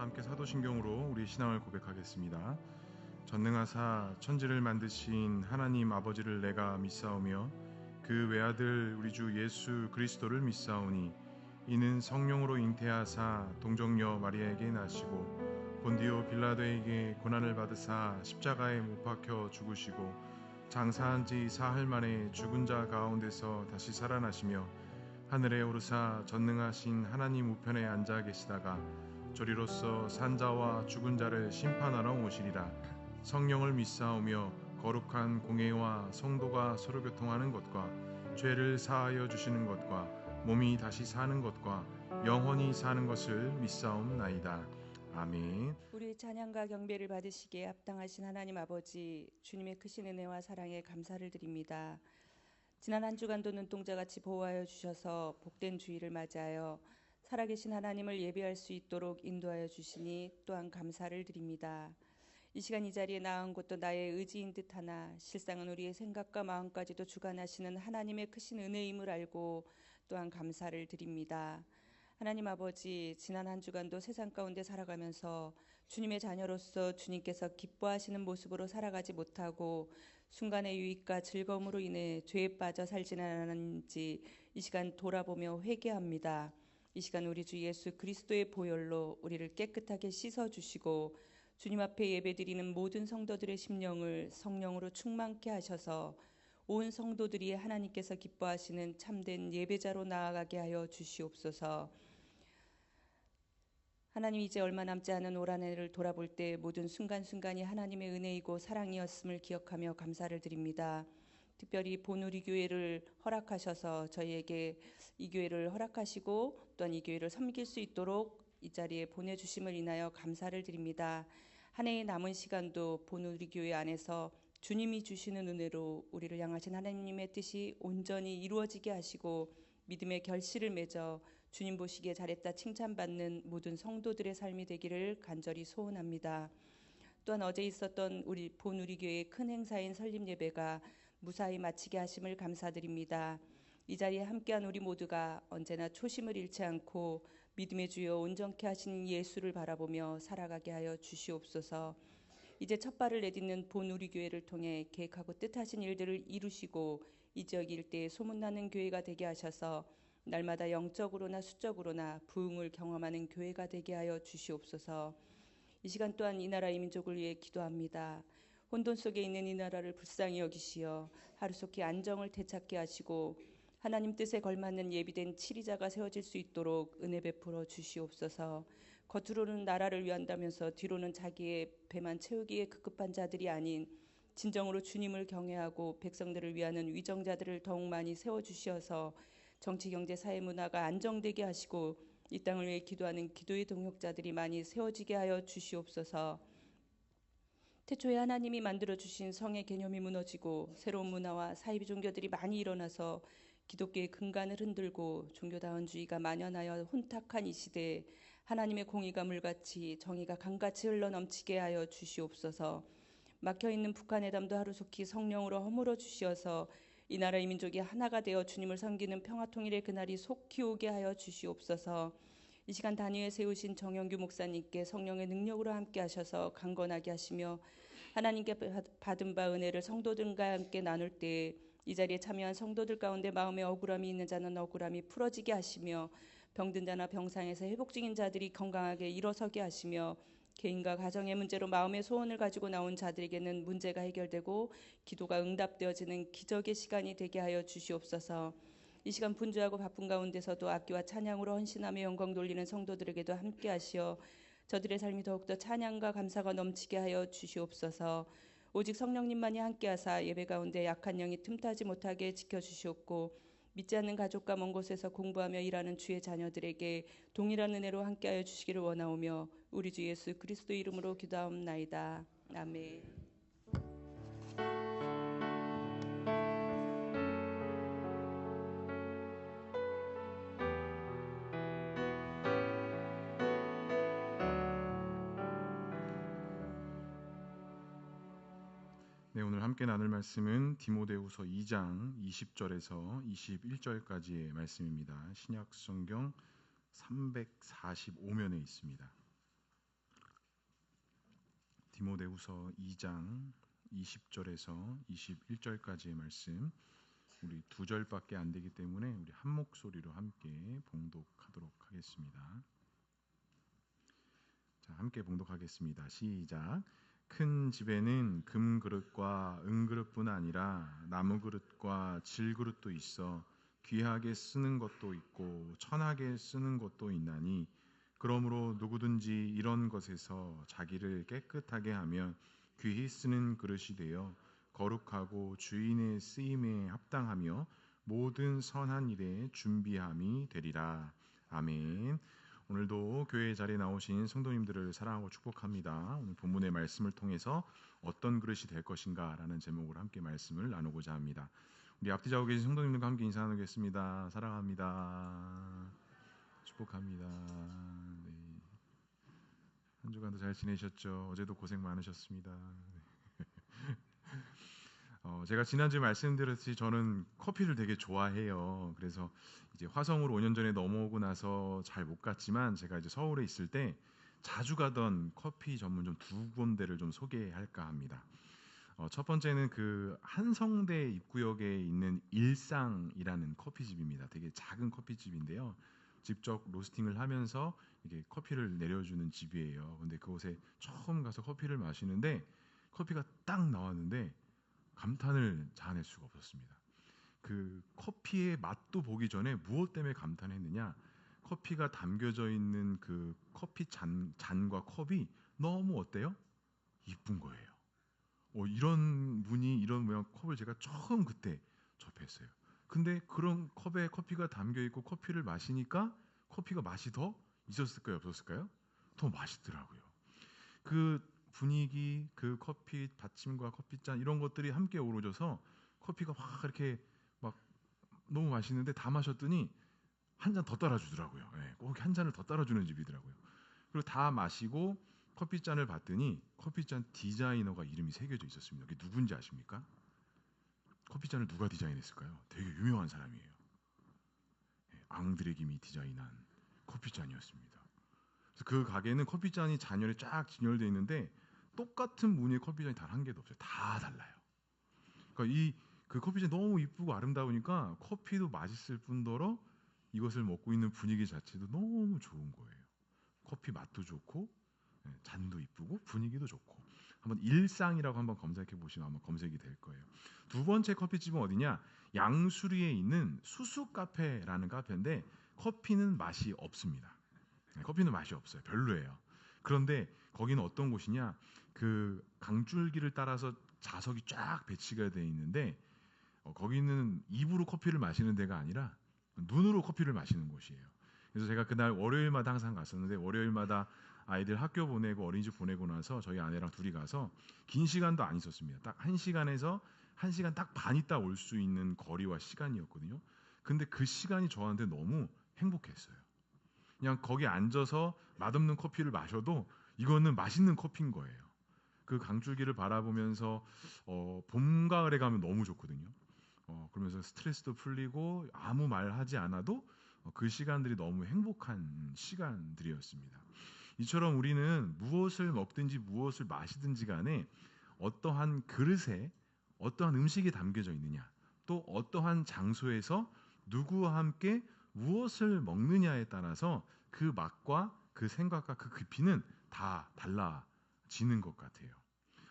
다 함께 사도신경으로 우리 신앙을 고백하겠습니다. 전능하사 천지를 만드신 하나님 아버지를 내가 믿사오며 그 외아들 우리 주 예수 그리스도를 믿사오니 이는 성령으로 잉태하사 동정녀 마리아에게 나시고 본디오 빌라도에게 고난을 받으사 십자가에 못 박혀 죽으시고 장사한 지 사흘 만에 죽은 자 가운데서 다시 살아나시며 하늘에 오르사 전능하신 하나님 우편에 앉아 계시다가 저리로서 산자와 죽은 자를 심판하러 오시리라. 성령을 믿사오며 거룩한 공회와 성도가 서로 교통하는 것과 죄를 사하여 주시는 것과 몸이 다시 사는 것과 영원히 사는 것을 믿사옵나이다. 아멘. 우리 찬양과 경배를 받으시기에 합당하신 하나님 아버지, 주님의 크신 은혜와 사랑에 감사를 드립니다. 지난 한 주간도 눈동자같이 보호하여 주셔서 복된 주일을 맞이하여 살아계신 하나님을 예배할 수 있도록 인도하여 주시니 또한 감사를 드립니다. 이 시간 이 자리에 나온 것도 나의 의지인 듯하나 실상은 우리의 생각과 마음까지도 주관하시는 하나님의 크신 은혜임을 알고 또한 감사를 드립니다. 하나님 아버지, 지난 한 주간도 세상 가운데 살아가면서 주님의 자녀로서 주님께서 기뻐하시는 모습으로 살아가지 못하고 순간의 유익과 즐거움으로 인해 죄에 빠져 살지는 않았는지 이 시간 돌아보며 회개합니다. 이 시간 우리 주 예수 그리스도의 보혈로 우리를 깨끗하게 씻어주시고 주님 앞에 예배드리는 모든 성도들의 심령을 성령으로 충만케 하셔서 온 성도들이 하나님께서 기뻐하시는 참된 예배자로 나아가게 하여 주시옵소서. 하나님, 이제 얼마 남지 않은 올 한 해를 돌아볼 때 모든 순간순간이 하나님의 은혜이고 사랑이었음을 기억하며 감사를 드립니다. 특별히 본우리 교회를 허락하셔서 저희에게 이 교회를 허락하시고 또한 이 교회를 섬길 수 있도록 이 자리에 보내주심을 인하여 감사를 드립니다. 한 해의 남은 시간도 본우리 교회 안에서 주님이 주시는 은혜로 우리를 향하신 하나님의 뜻이 온전히 이루어지게 하시고 믿음의 결실을 맺어 주님 보시기에 잘했다 칭찬받는 모든 성도들의 삶이 되기를 간절히 소원합니다. 또한 어제 있었던 우리 본우리교회의 큰 행사인 설립 예배가 무사히 마치게 하심을 감사드립니다. 이 자리에 함께한 우리 모두가 언제나 초심을 잃지 않고 믿음의 주여 온전케 하신 예수를 바라보며 살아가게 하여 주시옵소서. 이제 첫 발을 내딛는 본우리교회를 통해 계획하고 뜻하신 일들을 이루시고 이 지역 일대에 소문나는 교회가 되게 하셔서 날마다 영적으로나 수적으로나 부흥을 경험하는 교회가 되게 하여 주시옵소서. 이 시간 또한 이 나라 이 민족을 위해 기도합니다. 혼돈 속에 있는 이 나라를 불쌍히 여기시어 하루속히 안정을 되찾게 하시고 하나님 뜻에 걸맞는 예비된 치리자가 세워질 수 있도록 은혜 베풀어 주시옵소서. 겉으로는 나라를 위한다면서 뒤로는 자기의 배만 채우기에 급급한 자들이 아닌 진정으로 주님을 경외하고 백성들을 위하는 위정자들을 더욱 많이 세워주셔서 정치, 경제, 사회, 문화가 안정되게 하시고 이 땅을 위해 기도하는 기도의 동역자들이 많이 세워지게 하여 주시옵소서. 태초에 하나님이 만들어주신 성의 개념이 무너지고 새로운 문화와 사이비 종교들이 많이 일어나서 기독교의 근간을 흔들고 종교다원주의가 만연하여 혼탁한 이 시대에 하나님의 공의가 물같이 정의가 강같이 흘러넘치게 하여 주시옵소서. 막혀있는 북한의 담도 하루속히 성령으로 허물어 주시어서 이 나라 이 민족이 하나가 되어 주님을 섬기는 평화통일의 그날이 속히 오게 하여 주시옵소서. 이 시간 단위에 세우신 정영규 목사님께 성령의 능력으로 함께 하셔서 강건하게 하시며 하나님께 받은 바 은혜를 성도들과 함께 나눌 때에 이 자리에 참여한 성도들 가운데 마음에 억울함이 있는 자는 억울함이 풀어지게 하시며 병든 자나 병상에서 회복 중인 자들이 건강하게 일어서게 하시며 개인과 가정의 문제로 마음의 소원을 가지고 나온 자들에게는 문제가 해결되고 기도가 응답되어지는 기적의 시간이 되게 하여 주시옵소서. 이 시간 분주하고 바쁜 가운데서도 악기와 찬양으로 헌신하며 영광 돌리는 성도들에게도 함께 하시어 저들의 삶이 더욱더 찬양과 감사가 넘치게 하여 주시옵소서. 오직 성령님만이 함께하사 예배 가운데 약한 영이 틈타지 못하게 지켜주시옵고 믿지 않는 가족과 먼 곳에서 공부하며 일하는 주의 자녀들에게 동일한 은혜로 함께하여 주시기를 원하오며 우리 주 예수 그리스도 이름으로 기도하옵나이다. 아멘. 네, 오늘 함께 나눌 말씀은 디모데후서 2장 20절에서 21절까지의 말씀입니다. 신약 성경 345면에 있습니다. 디모데후서 2장 20절에서 21절까지의 말씀, 우리 두 절밖에 안 되기 때문에 우리 한 목소리로 함께 봉독하도록 하겠습니다. 자, 함께 봉독하겠습니다. 시작. 큰 집에는 금 그릇과 은 그릇뿐 아니라 나무 그릇과 질 그릇도 있어 귀하게 쓰는 것도 있고 천하게 쓰는 것도 있나니, 그러므로 누구든지 이런 것에서 자기를 깨끗하게 하면 귀히 쓰는 그릇이 되어 거룩하고 주인의 쓰임에 합당하며 모든 선한 일에 준비함이 되리라. 아멘. 오늘도 교회 자리에 나오신 성도님들을 사랑하고 축복합니다. 오늘 본문의 말씀을 통해서 어떤 그릇이 될 것인가 라는 제목으로 함께 말씀을 나누고자 합니다. 우리 앞뒤 자고 계신 성도님들과 함께 인사 나누겠습니다. 사랑합니다. 축복합니다. 네. 한 주간도 잘 지내셨죠? 어제도 고생 많으셨습니다. 제가 지난주에 말씀드렸듯이 저는 커피를 되게 좋아해요. 그래서 이제 화성으로 5년 전에 넘어오고 나서 잘 못 갔지만, 제가 이제 서울에 있을 때 자주 가던 커피 전문점 두 군데를 좀 소개할까 합니다. 첫 번째는 그 한성대 입구역에 있는 일상이라는 커피집입니다. 되게 작은 커피집인데요. 직접 로스팅을 하면서 이게 커피를 내려주는 집이에요. 근데 그곳에 처음 가서 커피를 마시는데 커피가 딱 나왔는데 감탄을 자아낼 수가 없었습니다. 그 커피의 맛도 보기 전에 무엇 때문에 감탄했느냐? 커피가 담겨져 있는 그 커피 잔과 컵이 너무 어때요? 이쁜 거예요. 이런 무늬, 이런 모양 컵을 제가 처음 그때 접했어요. 근데 그런 컵에 커피가 담겨 있고 커피를 마시니까 커피가 맛이 더 있었을까요, 없었을까요? 더 맛있더라고요. 그 분위기, 그 커피 받침과 커피잔 이런 것들이 함께 어우러져서 커피가 막 이렇게 막 너무 맛있는데 다 마셨더니 한 잔 더 따라주더라고요. 꼭 한 잔을 더 따라주는 집이더라고요. 그리고 다 마시고 커피잔을 봤더니 커피잔 디자이너가 이름이 새겨져 있었습니다. 그게 누군지 아십니까? 커피잔을 누가 디자인했을까요? 되게 유명한 사람이에요. 앙드레 김이 디자인한 커피잔이었습니다. 그래서 그 가게는 커피잔이 잔열에 쫙 진열되어 있는데 똑같은 무늬의 커피잔이 단 한 개도 없어요. 다 달라요. 그러니까 그 커피잔이 너무 이쁘고 아름다우니까 커피도 맛있을 뿐더러 이것을 먹고 있는 분위기 자체도 너무 좋은 거예요. 커피 맛도 좋고 잔도 이쁘고 분위기도 좋고. 한번 일상이라고 한번 검색해 보시면 아마 검색이 될 거예요. 두 번째 커피집은 어디냐? 양수리에 있는 수수 카페라는 카페인데 커피는 맛이 없습니다. 커피는 맛이 없어요. 별로예요. 그런데 거기는 어떤 곳이냐? 그 강줄기를 따라서 자석이 쫙 배치가 되어 있는데 거기는 입으로 커피를 마시는 데가 아니라 눈으로 커피를 마시는 곳이에요. 그래서 제가 그날 월요일마다 항상 갔었는데, 월요일마다 아이들 학교 보내고 어린이집 보내고 나서 저희 아내랑 둘이 가서 긴 시간도 안 있었습니다. 딱 1시간에서 1시간 딱 반 있다 올 수 있는 거리와 시간이었거든요. 근데 그 시간이 저한테 너무 행복했어요. 그냥 거기 앉아서 맛없는 커피를 마셔도 이거는 맛있는 커피인 거예요. 그 강줄기를 바라보면서 봄, 가을에 가면 너무 좋거든요. 그러면서 스트레스도 풀리고 아무 말 하지 않아도 그 시간들이 너무 행복한 시간들이었습니다. 이처럼 우리는 무엇을 먹든지 무엇을 마시든지 간에 어떠한 그릇에 어떠한 음식이 담겨져 있느냐, 또 어떠한 장소에서 누구와 함께 무엇을 먹느냐에 따라서 그 맛과 그 생각과 그 깊이는 다 달라지는 것 같아요.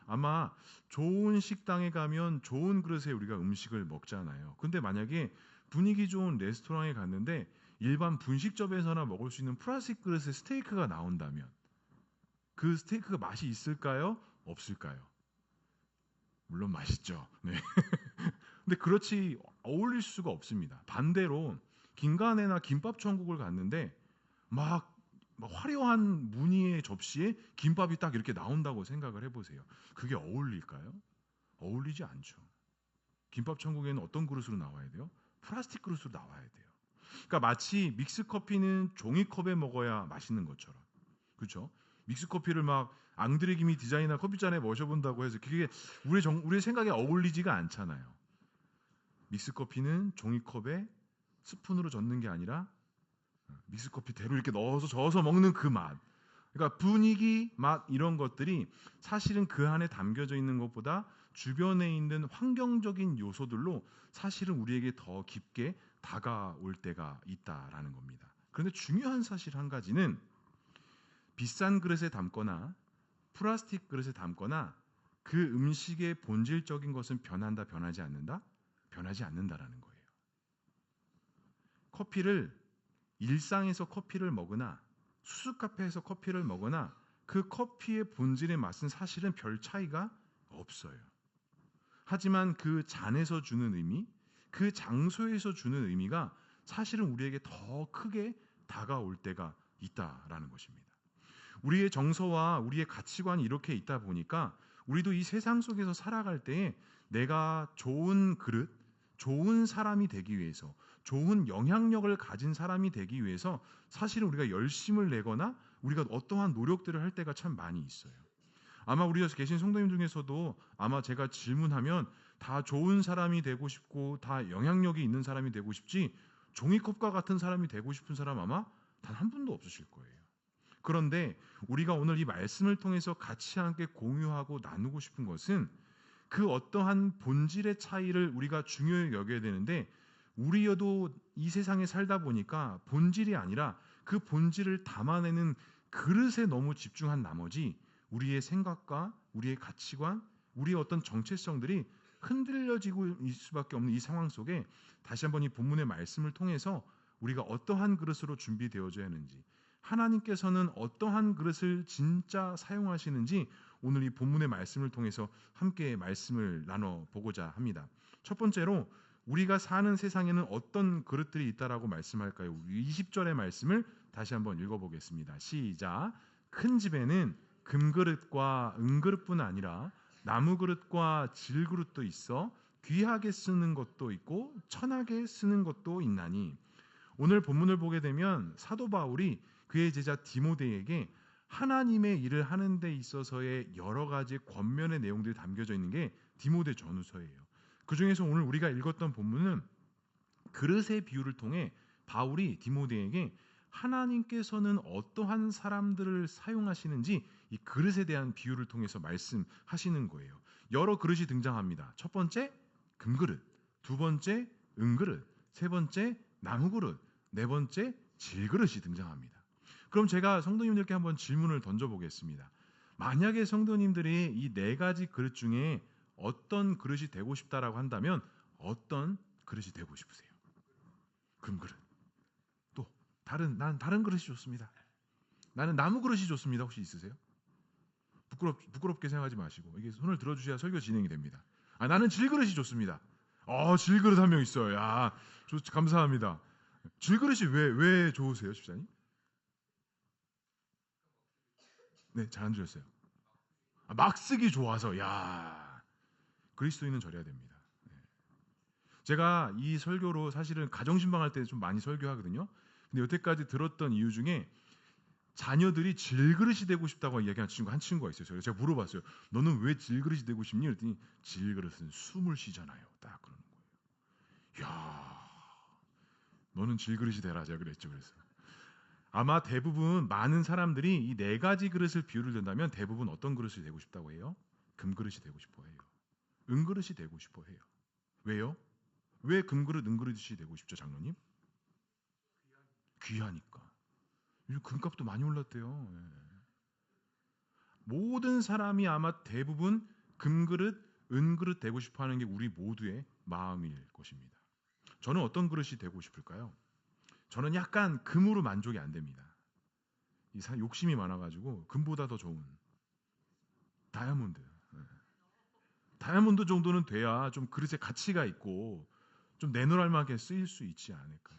아마 좋은 식당에 가면 좋은 그릇에 우리가 음식을 먹잖아요. 근데 만약에 분위기 좋은 레스토랑에 갔는데 일반 분식점에서나 먹을 수 있는 플라스틱 그릇에 스테이크가 나온다면 그 스테이크가 맛이 있을까요? 없을까요? 물론 맛있죠. 네. 근데 그렇지 어울릴 수가 없습니다. 반대로 김간에나 김밥 천국을 갔는데 막 화려한 무늬의 접시에 김밥이 딱 이렇게 나온다고 생각을 해보세요. 그게 어울릴까요? 어울리지 않죠. 김밥 천국에는 어떤 그릇으로 나와야 돼요? 플라스틱 그릇으로 나와야 돼요. 그러니까 마치 믹스 커피는 종이컵에 먹어야 맛있는 것처럼, 그렇죠? 믹스 커피를 막 앙드레 김이 디자인한 커피잔에 마셔본다고 해서 그게 우리 생각에 어울리지가 않잖아요. 믹스 커피는 종이컵에 스푼으로 젓는 게 아니라 믹스 커피대로 이렇게 넣어서 저어서 먹는 그 맛. 그러니까 분위기, 맛 이런 것들이 사실은 그 안에 담겨져 있는 것보다 주변에 있는 환경적인 요소들로 사실은 우리에게 더 깊게 다가올 때가 있다라는 겁니다. 그런데 중요한 사실 한 가지는 비싼 그릇에 담거나 플라스틱 그릇에 담거나 그 음식의 본질적인 것은 변한다, 변하지 않는다? 변하지 않는다라는 거예요. 커피를 일상에서 커피를 먹으나 수수카페에서 커피를 먹으나 그 커피의 본질의 맛은 사실은 별 차이가 없어요. 하지만 그 잔에서 주는 의미, 그 장소에서 주는 의미가 사실은 우리에게 더 크게 다가올 때가 있다라는 것입니다. 우리의 정서와 우리의 가치관이 이렇게 있다 보니까 우리도 이 세상 속에서 살아갈 때에 내가 좋은 그릇, 좋은 사람이 되기 위해서, 좋은 영향력을 가진 사람이 되기 위해서 사실은 우리가 열심을 내거나 우리가 어떠한 노력들을 할 때가 참 많이 있어요. 아마 우리 계신 성도님 중에서도 아마 제가 질문하면 다 좋은 사람이 되고 싶고 다 영향력이 있는 사람이 되고 싶지 종이컵과 같은 사람이 되고 싶은 사람 아마 단 한 분도 없으실 거예요. 그런데 우리가 오늘 이 말씀을 통해서 같이 함께 공유하고 나누고 싶은 것은 그 어떠한 본질의 차이를 우리가 중요히 여겨야 되는데 우리여도 이 세상에 살다 보니까 본질이 아니라 그 본질을 담아내는 그릇에 너무 집중한 나머지 우리의 생각과 우리의 가치관, 우리의 어떤 정체성들이 흔들려지고 있을 수밖에 없는 이 상황 속에 다시 한번 이 본문의 말씀을 통해서 우리가 어떠한 그릇으로 준비되어져야 하는지, 하나님께서는 어떠한 그릇을 진짜 사용하시는지 오늘 이 본문의 말씀을 통해서 함께 말씀을 나눠보고자 합니다. 첫 번째로 우리가 사는 세상에는 어떤 그릇들이 있다라고 말씀할까요? 20절의 말씀을 다시 한번 읽어보겠습니다. 시작. 큰 집에는 금그릇과 은그릇뿐 아니라 나무그릇과 질그릇도 있어 귀하게 쓰는 것도 있고 천하게 쓰는 것도 있나니. 오늘 본문을 보게 되면 사도 바울이 그의 제자 디모데에게 하나님의 일을 하는 데 있어서의 여러 가지 권면의 내용들이 담겨져 있는 게 디모데 전후서예요. 그 중에서 오늘 우리가 읽었던 본문은 그릇의 비유를 통해 바울이 디모데에게 하나님께서는 어떠한 사람들을 사용하시는지 이 그릇에 대한 비유를 통해서 말씀하시는 거예요. 여러 그릇이 등장합니다. 첫 번째 금그릇, 두 번째 은그릇, 세 번째 나무그릇, 네 번째 질그릇이 등장합니다. 그럼 제가 성도님들께 한번 질문을 던져보겠습니다. 만약에 성도님들이 이 네 가지 그릇 중에 어떤 그릇이 되고 싶다라고 한다면 어떤 그릇이 되고 싶으세요? 금그릇. 또 난 다른 그릇이 좋습니다. 나는 나무 그릇이 좋습니다. 혹시 있으세요? 부끄럽게 생각하지 마시고 이게 손을 들어주셔야 설교 진행이 됩니다. 나는 질그릇이 좋습니다. 질그릇 한 명 있어요. 감사합니다. 질그릇이 왜 좋으세요, 집사님? 네, 잘 안 들렸어요. 막 쓰기 좋아서. 그리스도인은 저래야 됩니다. 제가 이 설교로 사실은 가정신방할 때 좀 많이 설교하거든요. 근데 여태까지 들었던 이유 중에 자녀들이 질그릇이 되고 싶다고 이야기하는 한 친구가 있어요. 그래서 제가 물어봤어요. 너는 왜 질그릇이 되고 싶니? 그랬더니 질그릇은 숨을 쉬잖아요. 딱 그러는 거예요. 너는 질그릇이 되라 제가 그랬죠. 그래서 아마 대부분 많은 사람들이 이 네 가지 그릇을 비유를 든다면 대부분 어떤 그릇이 되고 싶다고 해요? 금그릇이 되고 싶어 해요. 은그릇이 되고 싶어 해요. 왜요? 왜 금그릇, 은그릇이 되고 싶죠, 장로님? 귀하니까. 요즘 금값도 많이 올랐대요. 모든 사람이 아마 대부분 금그릇, 은그릇 되고 싶어 하는 게 우리 모두의 마음일 것입니다. 저는 어떤 그릇이 되고 싶을까요? 저는 약간 금으로 만족이 안 됩니다. 욕심이 많아가지고 금보다 더 좋은 다이아몬드. 다이아몬드 정도는 돼야 좀 그릇에 가치가 있고 좀 내놓을 만하게 쓰일 수 있지 않을까.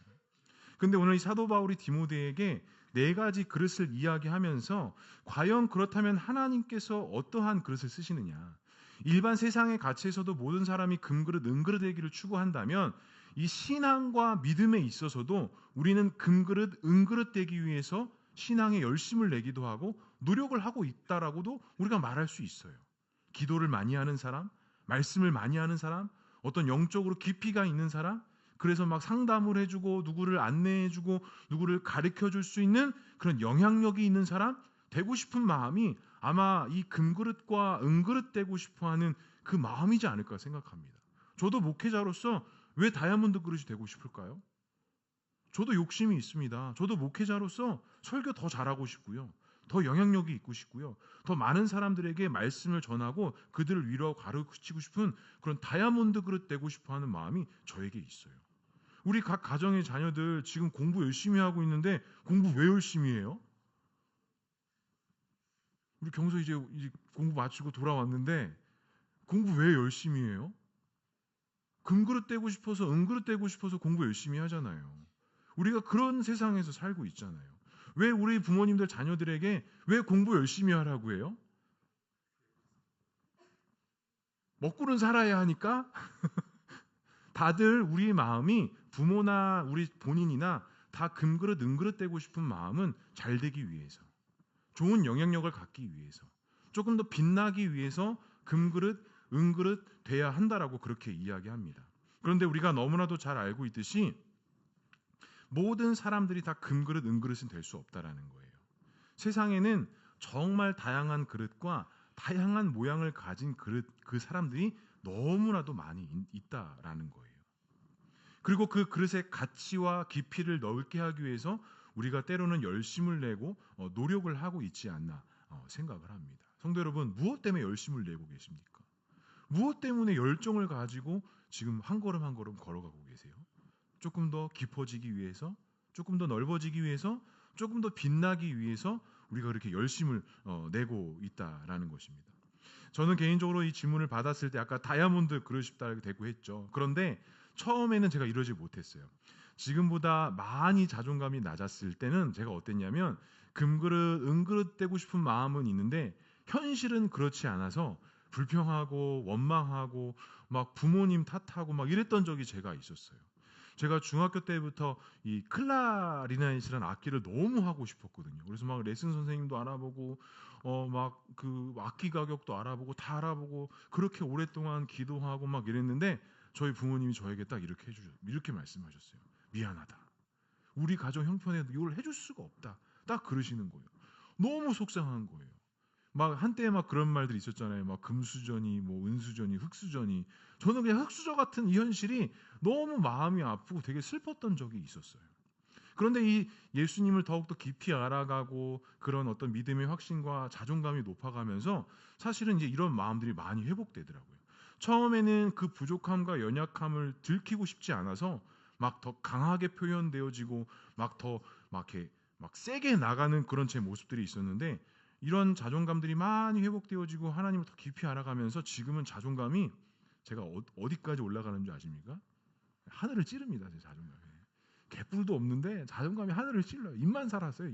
근데 오늘 이 사도 바울이 디모데에게 네 가지 그릇을 이야기하면서 과연 그렇다면 하나님께서 어떠한 그릇을 쓰시느냐. 일반 세상의 가치에서도 모든 사람이 금그릇, 은그릇 되기를 추구한다면 이 신앙과 믿음에 있어서도 우리는 금그릇, 은그릇 되기 위해서 신앙에 열심을 내기도 하고 노력을 하고 있다라고도 우리가 말할 수 있어요. 기도를 많이 하는 사람, 말씀을 많이 하는 사람, 어떤 영적으로 깊이가 있는 사람, 그래서 막 상담을 해주고 누구를 안내해주고 누구를 가르쳐줄 수 있는 그런 영향력이 있는 사람, 되고 싶은 마음이 아마 이 금그릇과 은그릇 되고 싶어하는 그 마음이지 않을까 생각합니다. 저도 목회자로서 왜 다이아몬드 그릇이 되고 싶을까요? 저도 욕심이 있습니다. 저도 목회자로서 설교 더 잘하고 싶고요. 더 영향력이 있고 싶고요. 더 많은 사람들에게 말씀을 전하고 그들을 위로하고 가르치고 싶은 그런 다이아몬드 그릇 되고 싶어하는 마음이 저에게 있어요. 우리 각 가정의 자녀들 지금 공부 열심히 하고 있는데 공부 왜 열심히 해요? 우리 경서 이제 공부 마치고 돌아왔는데 공부 왜 열심히 해요? 금그릇 되고 싶어서 은그릇 되고 싶어서 공부 열심히 하잖아요. 우리가 그런 세상에서 살고 있잖아요. 왜 우리 부모님들 자녀들에게 왜 공부 열심히 하라고 해요? 먹고는 살아야 하니까? 다들 우리 마음이 부모나 우리 본인이나 다 금그릇 은그릇 되고 싶은 마음은 잘 되기 위해서, 좋은 영향력을 갖기 위해서, 조금 더 빛나기 위해서 금그릇 은그릇 돼야 한다라고 그렇게 이야기합니다. 그런데 우리가 너무나도 잘 알고 있듯이 모든 사람들이 다 금그릇 은그릇은 될 수 없다라는 거예요. 세상에는 정말 다양한 그릇과 다양한 모양을 가진 그릇, 그 사람들이 너무나도 많이 있다라는 거예요. 그리고 그 그릇의 가치와 깊이를 넓게 하기 위해서 우리가 때로는 열심을 내고 노력을 하고 있지 않나 생각을 합니다. 성도 여러분, 무엇 때문에 열심을 내고 계십니까? 무엇 때문에 열정을 가지고 지금 한 걸음 한 걸음 걸어가고 계세요? 조금 더 깊어지기 위해서, 조금 더 넓어지기 위해서, 조금 더 빛나기 위해서 우리가 그렇게 열심을 내고 있다라는 것입니다. 저는 개인적으로 이 질문을 받았을 때 아까 다이아몬드 그릇 싶다고 대고 했죠. 그런데 처음에는 제가 이러지 못했어요. 지금보다 많이 자존감이 낮았을 때는 제가 어땠냐면 금그릇, 은그릇 되고 싶은 마음은 있는데 현실은 그렇지 않아서 불평하고 원망하고 막 부모님 탓하고 막 이랬던 적이 제가 있었어요. 제가 중학교 때부터 이 클라리넷이라는 악기를 너무 하고 싶었거든요. 그래서 막 레슨 선생님도 알아보고 막 그 악기 가격도 알아보고 다 알아보고 그렇게 오랫동안 기도하고 막 이랬는데 저희 부모님이 저에게 딱 이렇게 말씀하셨어요. 미안하다. 우리 가정 형편에 이걸 해줄 수가 없다. 딱 그러시는 거예요. 너무 속상한 거예요. 막 한때 막 그런 말들이 있었잖아요. 막 금수저니 뭐 은수저니 흙수저니. 저는 그냥 흙수저 같은 이 현실이 너무 마음이 아프고 되게 슬펐던 적이 있었어요. 그런데 이 예수님을 더욱더 깊이 알아가고 그런 어떤 믿음의 확신과 자존감이 높아가면서 사실은 이제 이런 마음들이 많이 회복되더라고요. 처음에는 그 부족함과 연약함을 들키고 싶지 않아서 막 더 강하게 표현되어지고 막 더 막 이렇게 막 세게 나가는 그런 제 모습들이 있었는데 이런 자존감들이 많이 회복되어지고 하나님을 더 깊이 알아가면서 지금은 자존감이 제가 어디까지 올라가는 줄 아십니까? 하늘을 찌릅니다. 제 자존감이. 개뿔도 없는데 자존감이 하늘을 찔러요. 입만 살았어요.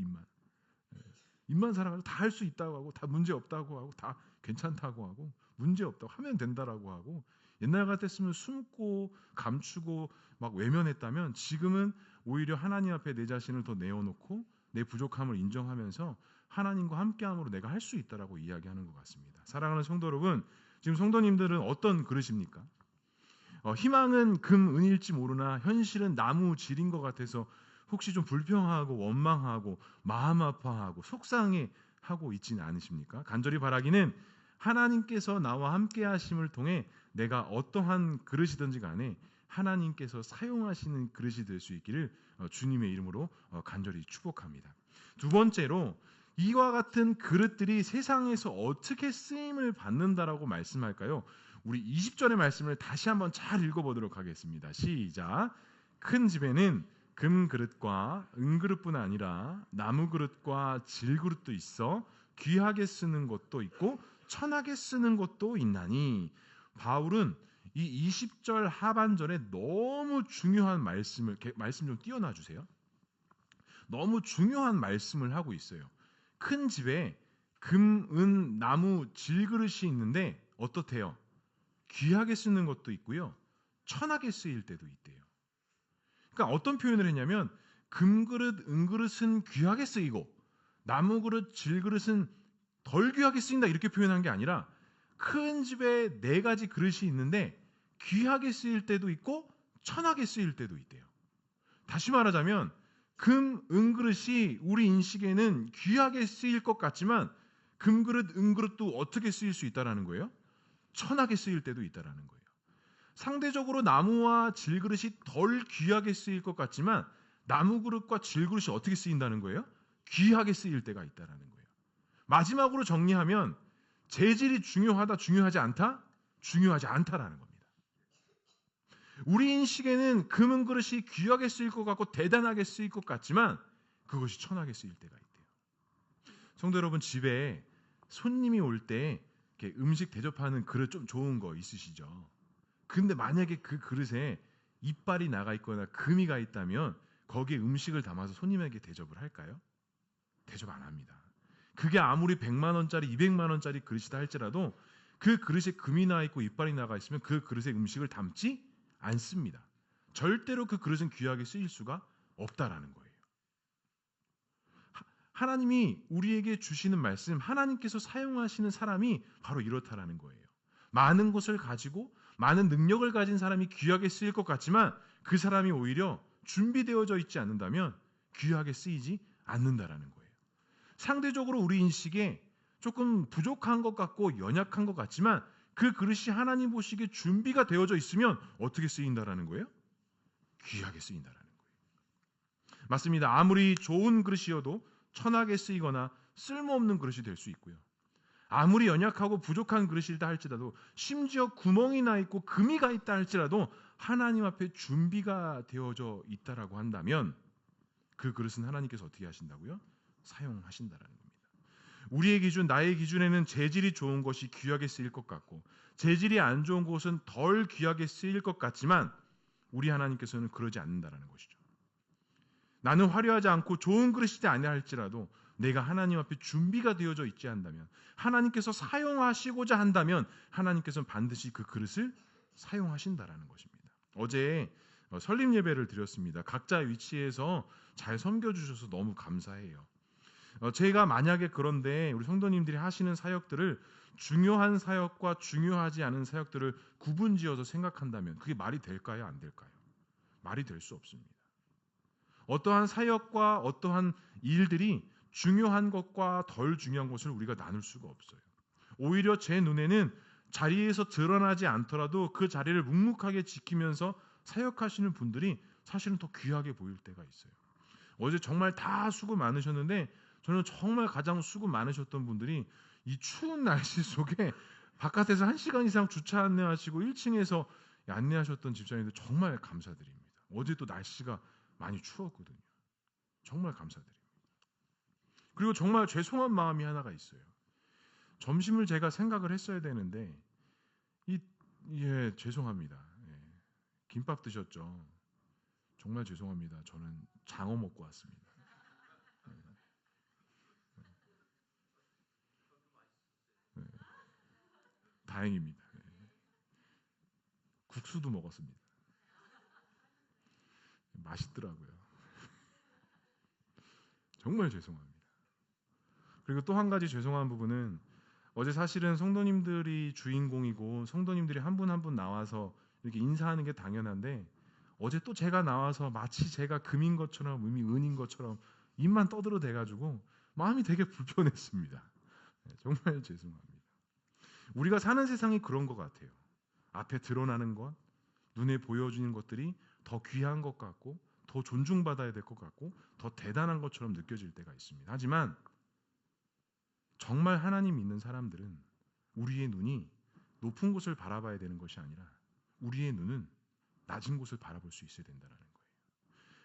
입만 살아가지고 다 할 수 있다고 하고 다 문제 없다고 하고 다 괜찮다고 하고 문제 없다고 하면 된다라고 하고 옛날 같았으면 숨고 감추고 막 외면했다면 지금은 오히려 하나님 앞에 내 자신을 더 내어놓고 내 부족함을 인정하면서 하나님과 함께함으로 내가 할 수 있다라고 이야기하는 것 같습니다. 사랑하는 성도 여러분, 지금 성도님들은 어떤 그릇입니까? 희망은 금, 은일지 모르나 현실은 나무, 질인 것 같아서 혹시 좀 불평하고 원망하고 마음 아파하고 속상해하고 있지는 않으십니까? 간절히 바라기는 하나님께서 나와 함께 하심을 통해 내가 어떠한 그릇이든지 간에 하나님께서 사용하시는 그릇이 될 수 있기를 주님의 이름으로 간절히 축복합니다. 두 번째로 이와 같은 그릇들이 세상에서 어떻게 쓰임을 받는다라고 말씀할까요? 우리 20절의 말씀을 다시 한번 잘 읽어보도록 하겠습니다. 시작. 큰 집에는 금그릇과 은그릇뿐 아니라 나무그릇과 질그릇도 있어 귀하게 쓰는 것도 있고 천하게 쓰는 것도 있나니. 바울은 이 20절 하반절에 너무 중요한 말씀 좀 띄워놔 주세요. 너무 중요한 말씀을 하고 있어요. 큰 집에 금, 은, 나무, 질그릇이 있는데 어떻대요? 귀하게 쓰는 것도 있고요. 천하게 쓰일 때도 있대요. 그러니까 어떤 표현을 했냐면 금그릇, 은그릇은 귀하게 쓰이고 나무그릇, 질그릇은 덜 귀하게 쓰인다 이렇게 표현한 게 아니라 큰 집에 4가지 그릇이 있는데 귀하게 쓰일 때도 있고 천하게 쓰일 때도 있대요. 다시 말하자면 금, 은그릇이 우리 인식에는 귀하게 쓰일 것 같지만 금그릇, 은그릇도 어떻게 쓰일 수 있다라는 거예요? 천하게 쓰일 때도 있다라는 거예요. 상대적으로 나무와 질그릇이 덜 귀하게 쓰일 것 같지만 나무 그릇과 질그릇이 어떻게 쓰인다는 거예요? 귀하게 쓰일 때가 있다라는 거예요. 마지막으로 정리하면 재질이 중요하다, 중요하지 않다? 중요하지 않다라는 겁니다. 우리 인식에는 금은 그릇이 귀하게 쓰일 것 같고 대단하게 쓰일 것 같지만 그것이 천하게 쓰일 때가 있대요. 성도 여러분, 집에 손님이 올 때 음식 대접하는 그릇 좀 좋은 거 있으시죠? 근데 만약에 그 그릇에 이빨이 나가 있거나 금이 가 있다면 거기에 음식을 담아서 손님에게 대접을 할까요? 대접 안 합니다. 그게 아무리 100만 원짜리, 200만 원짜리 그릇이다 할지라도 그 그릇에 금이 나 있고 이빨이 나가 있으면 그 그릇에 음식을 담지 않습니다. 절대로 그 그릇은 귀하게 쓰일 수가 없다라는 거예요. 하나님이 우리에게 주시는 말씀, 하나님께서 사용하시는 사람이 바로 이렇다라는 거예요. 많은 것을 가지고 많은 능력을 가진 사람이 귀하게 쓰일 것 같지만 그 사람이 오히려 준비되어져 있지 않는다면 귀하게 쓰이지 않는다라는 거예요. 상대적으로 우리 인식에 조금 부족한 것 같고 연약한 것 같지만 그 그릇이 하나님 보시기에 준비가 되어져 있으면 어떻게 쓰인다라는 거예요? 귀하게 쓰인다라는 거예요. 맞습니다. 아무리 좋은 그릇이어도 천하게 쓰이거나 쓸모없는 그릇이 될 수 있고요. 아무리 연약하고 부족한 그릇이다 할지라도 심지어 구멍이 나 있고 금이 가 있다 할지라도 하나님 앞에 준비가 되어져 있다라고 한다면 그 그릇은 하나님께서 어떻게 하신다고요? 사용하신다라는 겁니다. 우리의 기준, 나의 기준에는 재질이 좋은 것이 귀하게 쓰일 것 같고 재질이 안 좋은 것은 덜 귀하게 쓰일 것 같지만 우리 하나님께서는 그러지 않는다라는 것이죠. 나는 화려하지 않고 좋은 그릇이지 아니라 할지라도 내가 하나님 앞에 준비가 되어져 있지 않다면 하나님께서 사용하시고자 한다면 하나님께서는 반드시 그 그릇을 사용하신다라는 것입니다. 어제 설립 예배를 드렸습니다. 각자 위치에서 잘 섬겨주셔서 너무 감사해요. 제가 만약에 그런데 우리 성도님들이 하시는 사역들을 중요한 사역과 중요하지 않은 사역들을 구분지어서 생각한다면 그게 말이 될까요? 안 될까요? 말이 될 수 없습니다. 어떠한 사역과 어떠한 일들이 중요한 것과 덜 중요한 것을 우리가 나눌 수가 없어요. 오히려 제 눈에는 자리에서 드러나지 않더라도 그 자리를 묵묵하게 지키면서 사역하시는 분들이 사실은 더 귀하게 보일 때가 있어요. 어제 정말 다 수고 많으셨는데 저는 정말 가장 수고 많으셨던 분들이 이 추운 날씨 속에 바깥에서 1시간 이상 주차 안내하시고 1층에서 안내하셨던 집사님들 정말 감사드립니다. 어제 또 날씨가 많이 추웠거든요. 정말 감사드립니다. 그리고 정말 죄송한 마음이 하나가 있어요. 점심을 제가 생각을 했어야 되는데 죄송합니다. 김밥 드셨죠? 정말 죄송합니다. 저는 장어 먹고 왔습니다. 다행입니다. 국수도 먹었습니다. 맛있더라고요. 정말 죄송합니다. 그리고 또 한 가지 죄송한 부분은 어제 사실은 성도님들이 주인공이고 성도님들이 한 분 한 분 나와서 이렇게 인사하는 게 당연한데 어제 또 제가 나와서 마치 제가 금인 것처럼 은인 것처럼 입만 떠들어대가지고 마음이 되게 불편했습니다. 정말 죄송합니다. 우리가 사는 세상이 그런 것 같아요. 앞에 드러나는 것, 눈에 보여지는 것들이 더 귀한 것 같고 더 존중받아야 될 것 같고 더 대단한 것처럼 느껴질 때가 있습니다. 하지만 정말 하나님 믿는 사람들은 우리의 눈이 높은 곳을 바라봐야 되는 것이 아니라 우리의 눈은 낮은 곳을 바라볼 수 있어야 된다는 거예요.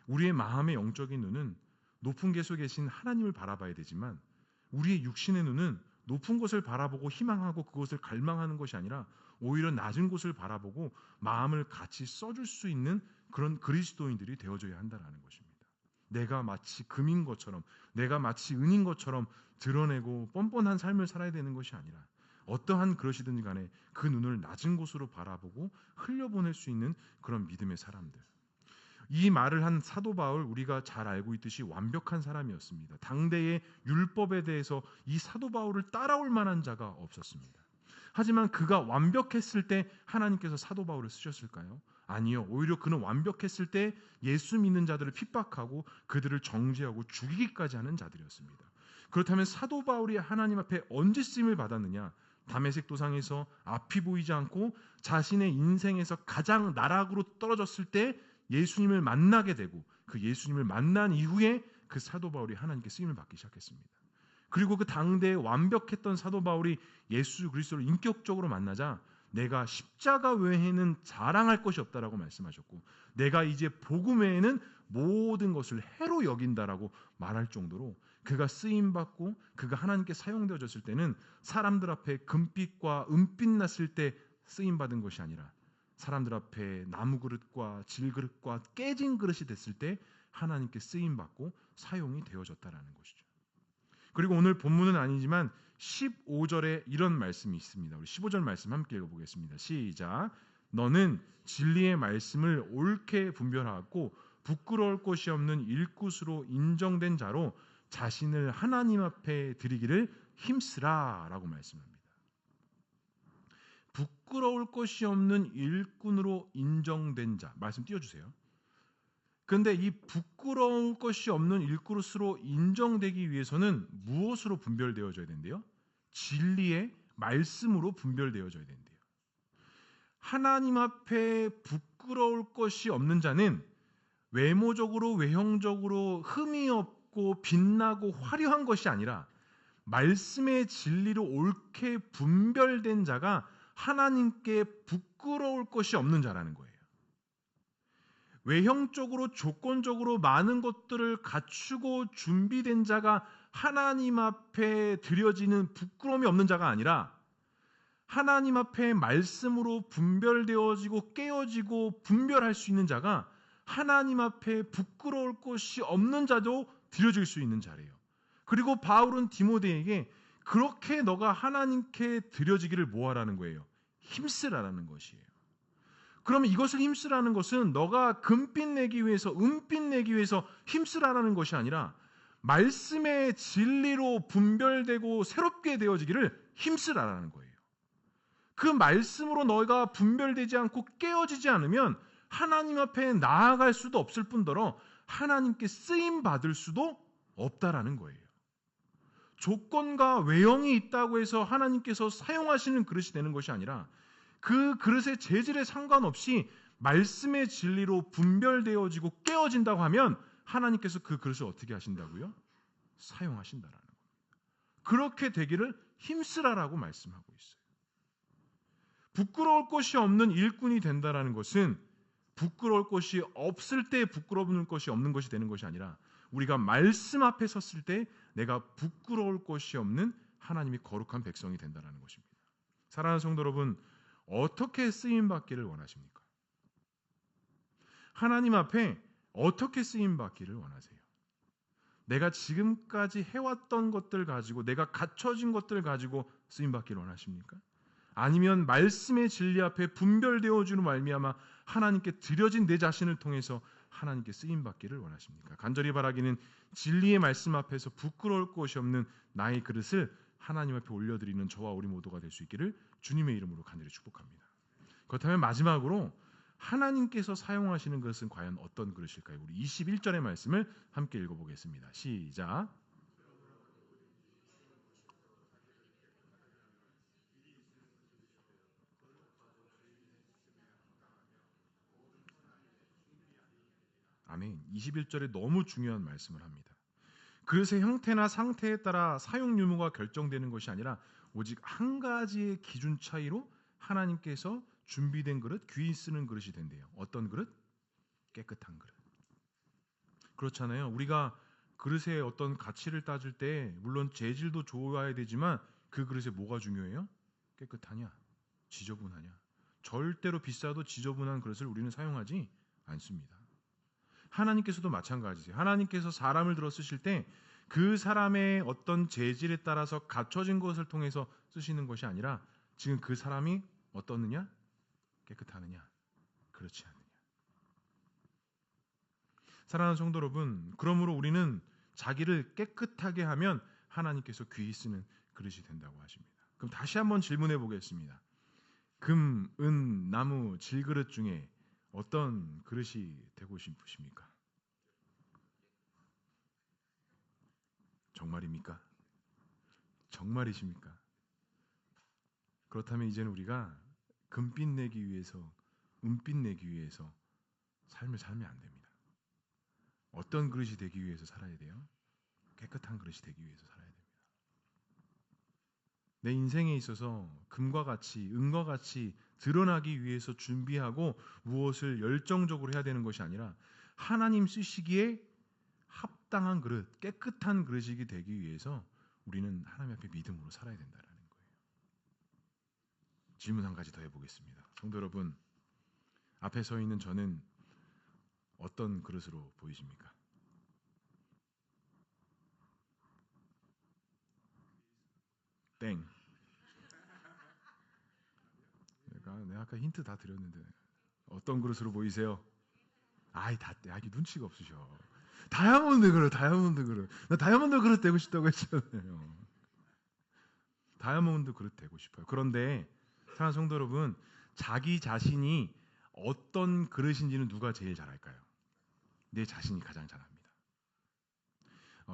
우리의 마음의 영적인 눈은 높은 곳에 계신 하나님을 바라봐야 되지만 우리의 육신의 눈은 높은 곳을 바라보고 희망하고 그것을 갈망하는 것이 아니라 오히려 낮은 곳을 바라보고 마음을 같이 써줄 수 있는 그런 그리스도인들이 되어줘야 한다는 것입니다. 내가 마치 금인 것처럼 내가 마치 은인 것처럼 드러내고 뻔뻔한 삶을 살아야 되는 것이 아니라 어떠한 그릇이든지 간에 그 눈을 낮은 곳으로 바라보고 흘려보낼 수 있는 그런 믿음의 사람들. 이 말을 한 사도 바울 우리가 잘 알고 있듯이 완벽한 사람이었습니다. 당대의 율법에 대해서 이 사도 바울을 따라올 만한 자가 없었습니다. 하지만 그가 완벽했을 때 하나님께서 사도 바울을 쓰셨을까요? 아니요. 오히려 그는 완벽했을 때 예수 믿는 자들을 핍박하고 그들을 정죄하고 죽이기까지 하는 자들이었습니다. 그렇다면 사도 바울이 하나님 앞에 언제 쓰임을 받았느냐? 다메섹 도상에서 앞이 보이지 않고 자신의 인생에서 가장 나락으로 떨어졌을 때 예수님을 만나게 되고 그 예수님을 만난 이후에 그 사도 바울이 하나님께 쓰임을 받기 시작했습니다. 그리고 그 당대에 완벽했던 사도 바울이 예수 그리스도를 인격적으로 만나자 내가 십자가 외에는 자랑할 것이 없다라고 말씀하셨고 내가 이제 복음 외에는 모든 것을 해로 여긴다라고 말할 정도로 그가 쓰임받고 그가 하나님께 사용되어졌을 때는 사람들 앞에 금빛과 은빛 났을 때 쓰임받은 것이 아니라 사람들 앞에 나무 그릇과 질그릇과 깨진 그릇이 됐을 때 하나님께 쓰임받고 사용이 되어졌다라는 것이죠. 그리고 오늘 본문은 아니지만 15절에 이런 말씀이 있습니다. 우리 15절 말씀 함께 읽어보겠습니다. 시작. 너는 진리의 말씀을 옳게 분별하고 부끄러울 것이 없는 일꾼으로 인정된 자로 자신을 하나님 앞에 드리기를 힘쓰라 라고 말씀합니다. 부끄러울 것이 없는 일꾼으로 인정된 자. 말씀 띄워주세요. 그런데 이 부끄러울 것이 없는 일꾼으로 인정되기 위해서는 무엇으로 분별되어져야 된대요? 진리의 말씀으로 분별되어져야 된대요. 하나님 앞에 부끄러울 것이 없는 자는 외모적으로 외형적으로 흠이 없고 빛나고 화려한 것이 아니라 말씀의 진리로 옳게 분별된 자가 하나님께 부끄러울 것이 없는 자라는 거예요. 외형적으로 조건적으로 많은 것들을 갖추고 준비된 자가 하나님 앞에 드려지는 부끄러움이 없는 자가 아니라 하나님 앞에 말씀으로 분별되어지고 깨어지고 분별할 수 있는 자가 하나님 앞에 부끄러울 것이 없는 자도 드려질 수 있는 자래요. 그리고 바울은 디모데에게 그렇게 너가 하나님께 드려지기를 뭐하라는 거예요? 힘쓰라라는 것이에요. 그러면 이것을 힘쓰라는 것은 너가 금빛 내기 위해서 은빛 내기 위해서 힘쓰라는 것이 아니라 말씀의 진리로 분별되고 새롭게 되어지기를 힘쓰라는 거예요. 그 말씀으로 너가 분별되지 않고 깨어지지 않으면 하나님 앞에 나아갈 수도 없을 뿐더러 하나님께 쓰임 받을 수도 없다라는 거예요. 조건과 외형이 있다고 해서 하나님께서 사용하시는 그릇이 되는 것이 아니라 그 그릇의 재질에 상관없이 말씀의 진리로 분별되어지고 깨어진다고 하면 하나님께서 그 그릇을 어떻게 하신다고요? 사용하신다라는 겁니다. 그렇게 되기를 힘쓰라라고 말씀하고 있어요. 부끄러울 것이 없는 일꾼이 된다라는 것은 부끄러울 것이 없을 때 부끄러울 것이 없는 것이 되는 것이 아니라 우리가 말씀 앞에 섰을 때 내가 부끄러울 것이 없는 하나님이 거룩한 백성이 된다라는 것입니다. 사랑하는 성도 여러분, 어떻게 쓰임 받기를 원하십니까? 하나님 앞에 어떻게 쓰임 받기를 원하세요? 내가 지금까지 해왔던 것들 가지고 내가 갖춰진 것들 가지고 쓰임 받기를 원하십니까? 아니면 말씀의 진리 앞에 분별되어 주는 말미암아 하나님께 드려진 내 자신을 통해서 하나님께 쓰임 받기를 원하십니까? 간절히 바라기는 진리의 말씀 앞에서 부끄러울 것이 없는 나의 그릇을 하나님 앞에 올려드리는 저와 우리 모두가 될 수 있기를 주님의 이름으로 간절히 축복합니다. 그렇다면 마지막으로 하나님께서 사용하시는 것은 과연 어떤 그릇일까요? 우리 21절의 말씀을 함께 읽어보겠습니다. 시작. 아멘. 21절에 너무 중요한 말씀을 합니다. 그릇의 형태나 상태에 따라 사용 유무가 결정되는 것이 아니라 오직 한 가지의 기준 차이로 하나님께서 준비된 그릇, 귀히 쓰는 그릇이 된대요. 어떤 그릇? 깨끗한 그릇. 그렇잖아요. 우리가 그릇의 어떤 가치를 따질 때 물론 재질도 좋아야 되지만 그 그릇에 뭐가 중요해요? 깨끗하냐? 지저분하냐? 절대로 비싸도 지저분한 그릇을 우리는 사용하지 않습니다. 하나님께서도 마찬가지세요. 하나님께서 사람을 들어 쓰실 때 그 사람의 어떤 재질에 따라서 갖춰진 것을 통해서 쓰시는 것이 아니라 지금 그 사람이 어떻느냐? 깨끗하느냐? 그렇지 않느냐? 사랑하는 성도 여러분, 그러므로 우리는 자기를 깨끗하게 하면 하나님께서 귀히 쓰는 그릇이 된다고 하십니다. 그럼 다시 한번 질문해 보겠습니다. 금, 은, 나무, 질그릇 중에 어떤 그릇이 되고 싶으십니까? 정말입니까? 정말이십니까? 그렇다면 이제는 우리가 금빛 내기 위해서, 은빛 내기 위해서 삶을 살면 안 됩니다. 어떤 그릇이 되기 위해서 살아야 돼요? 깨끗한 그릇이 되기 위해서 살아야 됩니다. 내 인생에 있어서 금과 같이, 은과 같이 드러나기 위해서 준비하고 무엇을 열정적으로 해야 되는 것이 아니라 하나님 쓰시기에 합당한 그릇, 깨끗한 그릇이 되기 위해서 우리는 하나님 앞에 믿음으로 살아야 된다는 거예요. 질문 한 가지 더 해보겠습니다. 성도 여러분, 앞에 서 있는 저는 어떤 그릇으로 보이십니까? 땡. 내가 아까 힌트 다 드렸는데 어떤 그릇으로 보이세요? 아이 이게 눈치가 없으셔. 다이아몬드 그릇, 다이아몬드 그릇. 나 다이아몬드 그릇 되고 싶다고 했잖아요. 다이아몬드 그릇 되고 싶어요. 그런데 사랑하는 성도 여러분, 자기 자신이 어떤 그릇인지는 누가 제일 잘 알까요? 내 자신이 가장 잘 압니다.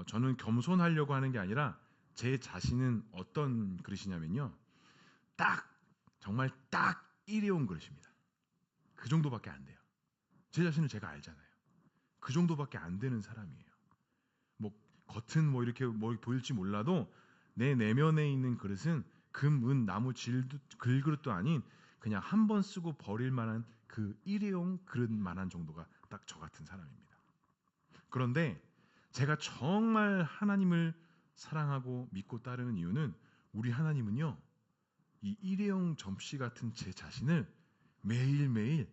저는 겸손하려고 하는 게 아니라 제 자신은 어떤 그릇이냐면요, 정말 딱 일회용 그릇입니다. 그 정도밖에 안 돼요. 제 자신을 제가 알잖아요. 그 정도밖에 안 되는 사람이에요. 뭐 겉은 뭐 이렇게 뭐 보일지 몰라도 내 내면에 있는 그릇은 금, 은, 나무, 글그릇도 아닌 그냥 한 번 쓰고 버릴 만한 그 일회용 그릇만한 정도가 딱 저 같은 사람입니다. 그런데 제가 정말 하나님을 사랑하고 믿고 따르는 이유는 우리 하나님은요, 이 일회용 접시 같은 제 자신을 매일매일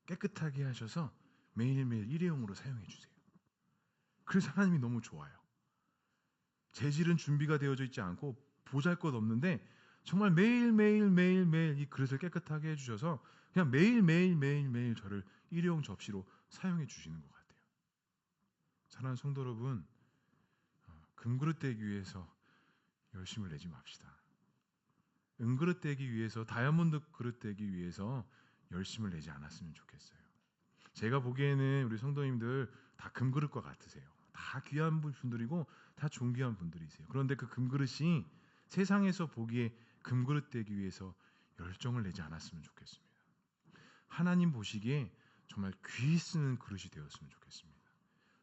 깨끗하게 하셔서 매일매일 일회용으로 사용해 주세요. 그래서 하나님이 너무 좋아요. 재질은 준비가 되어져 있지 않고 보잘것없는데 정말 매일매일 이 그릇을 깨끗하게 해주셔서 그냥 매일 저를 일회용 접시로 사용해 주시는 것 같아요. 사랑하는 성도 여러분, 금그릇 되기 위해서 열심을 내지 맙시다. 은그릇 되기 위해서, 다이아몬드 그릇 되기 위해서 열심을 내지 않았으면 좋겠어요. 제가 보기에는 우리 성도님들 다 금그릇과 같으세요. 다 귀한 분들이고 다 존귀한 분들이세요. 그런데 그 금그릇이 세상에서 보기에 금그릇 되기 위해서 열정을 내지 않았으면 좋겠습니다. 하나님 보시기에 정말 귀 쓰는 그릇이 되었으면 좋겠습니다.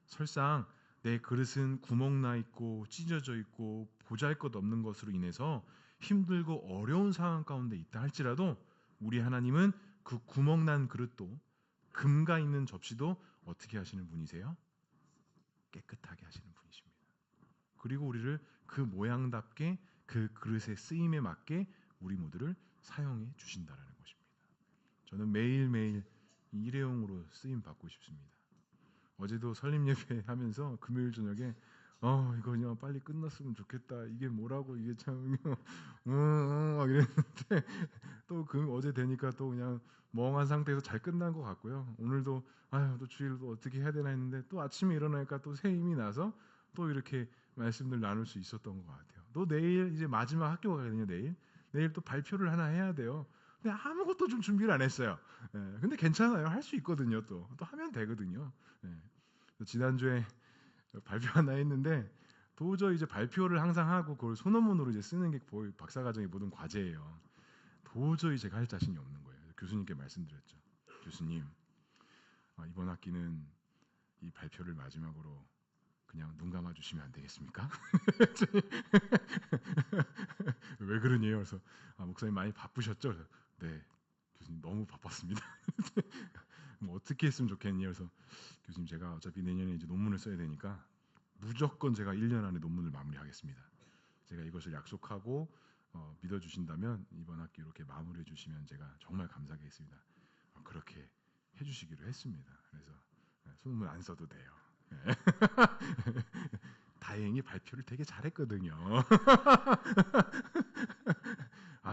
설상 내 그릇은 구멍 나 있고 찢어져 있고 보잘것없는 것으로 인해서 힘들고 어려운 상황 가운데 있다 할지라도 우리 하나님은 그 구멍 난 그릇도, 금가 있는 접시도 어떻게 하시는 분이세요? 깨끗하게 하시는 분이십니다. 그리고 우리를 그 모양답게 그 그릇의 쓰임에 맞게 우리 모두를 사용해 주신다라는 것입니다. 저는 매일매일 일회용으로 쓰임 받고 싶습니다. 어제도 설립 예배 하면서 금요일 저녁에 이거 그냥 빨리 끝났으면 좋겠다. 이게 뭐라고 이게 참 막 이랬는데 또 어제 되니까 또 그냥 멍한 상태에서 잘 끝난 것 같고요. 오늘도 또 주일도 어떻게 해야 되나 했는데 또 아침에 일어나니까 또 새 힘이 나서 또 이렇게 말씀들 나눌 수 있었던 것 같아요. 또 내일 이제 마지막 학교 가거든요. 내일 또 발표를 하나 해야 돼요. 근데 아무것도 좀 준비를 안 했어요. 근데 괜찮아요. 할 수 있거든요. 또 하면 되거든요. 지난주에 발표 하나 했는데 도저히 이제 발표를 항상 하고 그걸 소논문으로 이제 쓰는 게 박사과정의 모든 과제예요. 도저히 제가 할 자신이 없는 거예요. 교수님께 말씀드렸죠. 교수님, 이번 학기는 이 발표를 마지막으로 그냥 눈 감아 주시면 안 되겠습니까? 왜 그러니요? 그래서 목사님 많이 바쁘셨죠? 그래서, 네, 교수님 너무 바빴습니다. 뭐 어떻게 했으면 좋겠니? 그래서 교수님 제가 어차피 내년에 이제 논문을 써야 되니까 무조건 제가 1년 안에 논문을 마무리하겠습니다. 제가 이것을 약속하고 믿어주신다면 이번 학기 이렇게 마무리해 주시면 제가 정말 감사하겠습니다. 그렇게 해주시기로 했습니다. 그래서 소논문 안 써도 돼요. 다행히 발표를 되게 잘했거든요.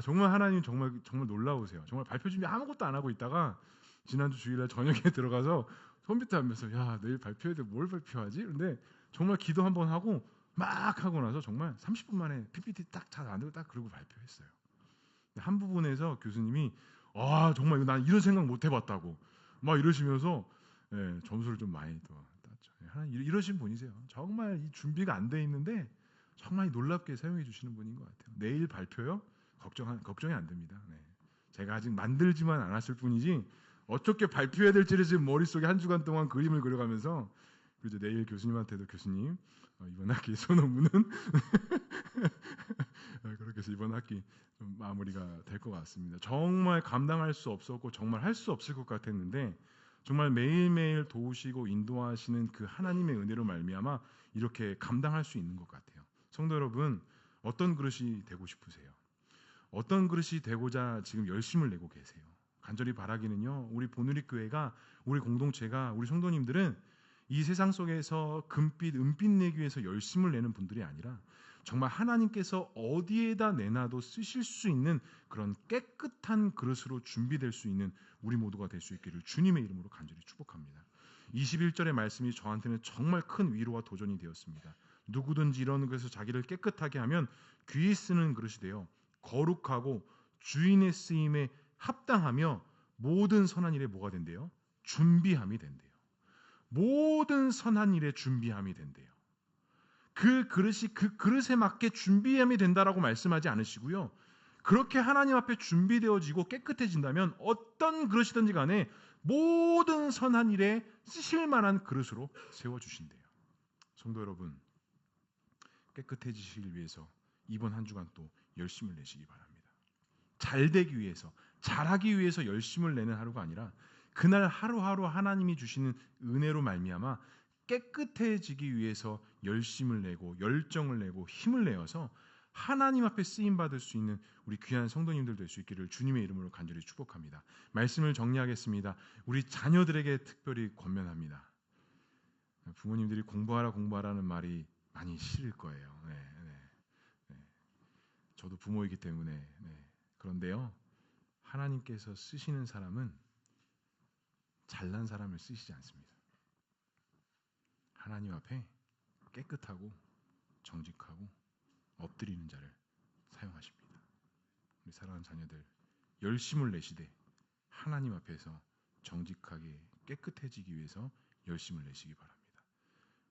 정말 하나님 정말 놀라우세요. 정말 발표 준비 아무것도 안 하고 있다가 지난주 주일날 저녁에 들어가서 컴퓨터 하면서 내일 발표해야 돼. 뭘 발표하지? 근데 정말 기도 한번 하고 막 하고 나서 정말 30분 만에 PPT 딱 잘 안 되고 딱 그러고 발표했어요. 한 부분에서 교수님이 정말 난 이런 생각 못 해봤다고 막 이러시면서 점수를 좀 많이 또 땄죠. 하나님 이러신 분이세요. 정말 이 준비가 안 돼 있는데 정말 놀랍게 사용해 주시는 분인 것 같아요. 내일 발표요? 걱정이 안 됩니다. 제가 아직 만들지만 않았을 뿐이지 어떻게 발표해야 될지를 지금 머릿속에 한 주간 동안 그림을 그려가면서 그리고 내일 교수님한테도 교수님 이번 학기 소논문은 그렇게 해서 이번 학기 좀 마무리가 될 것 같습니다. 정말 감당할 수 없었고 정말 할 수 없을 것 같았는데 정말 매일매일 도우시고 인도하시는 그 하나님의 은혜로 말미암아 이렇게 감당할 수 있는 것 같아요. 성도 여러분, 어떤 그릇이 되고 싶으세요? 어떤 그릇이 되고자 지금 열심을 내고 계세요? 간절히 바라기는요, 우리 보누리교회가, 우리 공동체가, 우리 성도님들은 이 세상 속에서 금빛, 은빛 내기 위해서 열심을 내는 분들이 아니라 정말 하나님께서 어디에다 내놔도 쓰실 수 있는 그런 깨끗한 그릇으로 준비될 수 있는 우리 모두가 될 수 있기를 주님의 이름으로 간절히 축복합니다. 21절의 말씀이 저한테는 정말 큰 위로와 도전이 되었습니다. 누구든지 이런 것에서 자기를 깨끗하게 하면 귀히 쓰는 그릇이 되어 거룩하고 주인의 쓰임에 합당하며 모든 선한 일에 뭐가 된대요? 준비함이 된대요. 모든 선한 일에 준비함이 된대요. 그 그릇이 그 그릇에 맞게 준비함이 된다라고 말씀하지 않으시고요. 그렇게 하나님 앞에 준비되어지고 깨끗해진다면 어떤 그릇이든지 간에 모든 선한 일에 쓰실 만한 그릇으로 세워주신대요. 성도 여러분, 깨끗해지시길 위해서 이번 한 주간 또 열심을 내시기 바랍니다. 잘 되기 위해서, 잘하기 위해서 열심을 내는 하루가 아니라 그날 하루하루 하나님이 주시는 은혜로 말미암아 깨끗해지기 위해서 열심을 내고 열정을 내고 힘을 내어서 하나님 앞에 쓰임 받을 수 있는 우리 귀한 성도님들 될 수 있기를 주님의 이름으로 간절히 축복합니다. 말씀을 정리하겠습니다. 우리 자녀들에게 특별히 권면합니다. 부모님들이 공부하라는 말이 많이 싫을 거예요. 저도 부모이기 때문에 그런데요, 하나님께서 쓰시는 사람은 잘난 사람을 쓰시지 않습니다. 하나님 앞에 깨끗하고 정직하고 엎드리는 자를 사용하십니다. 우리 사랑하는 자녀들, 열심을 내시되 하나님 앞에서 정직하게 깨끗해지기 위해서 열심을 내시기 바랍니다.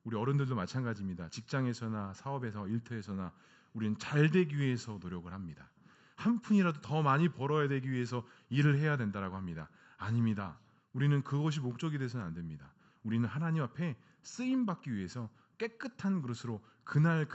우리 어른들도 마찬가지입니다. 직장에서나 사업에서 일터에서나 우리는 잘 되기 위해서 노력을 합니다. 한 푼이라도 더 많이 벌어야 되기 위해서 일을 해야 된다라고 합니다. 아닙니다. 우리는 그것이 목적이 돼서는 안 됩니다. 우리는 하나님 앞에 쓰임 받기 위해서 깨끗한 그릇으로 그날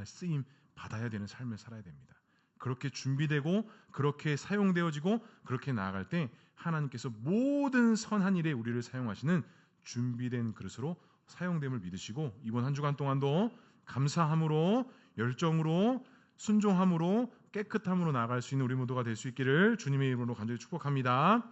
쓰임 받아야 되는 삶을 살아야 됩니다. 그렇게 준비되고 그렇게 사용되어지고 그렇게 나아갈 때 하나님께서 모든 선한 일에 우리를 사용하시는 준비된 그릇으로 사용됨을 믿으시고 이번 한 주간 동안도 감사함으로 열정으로 순종함으로 깨끗함으로 나아갈 수 있는 우리 모두가 될 수 있기를 주님의 이름으로 간절히 축복합니다.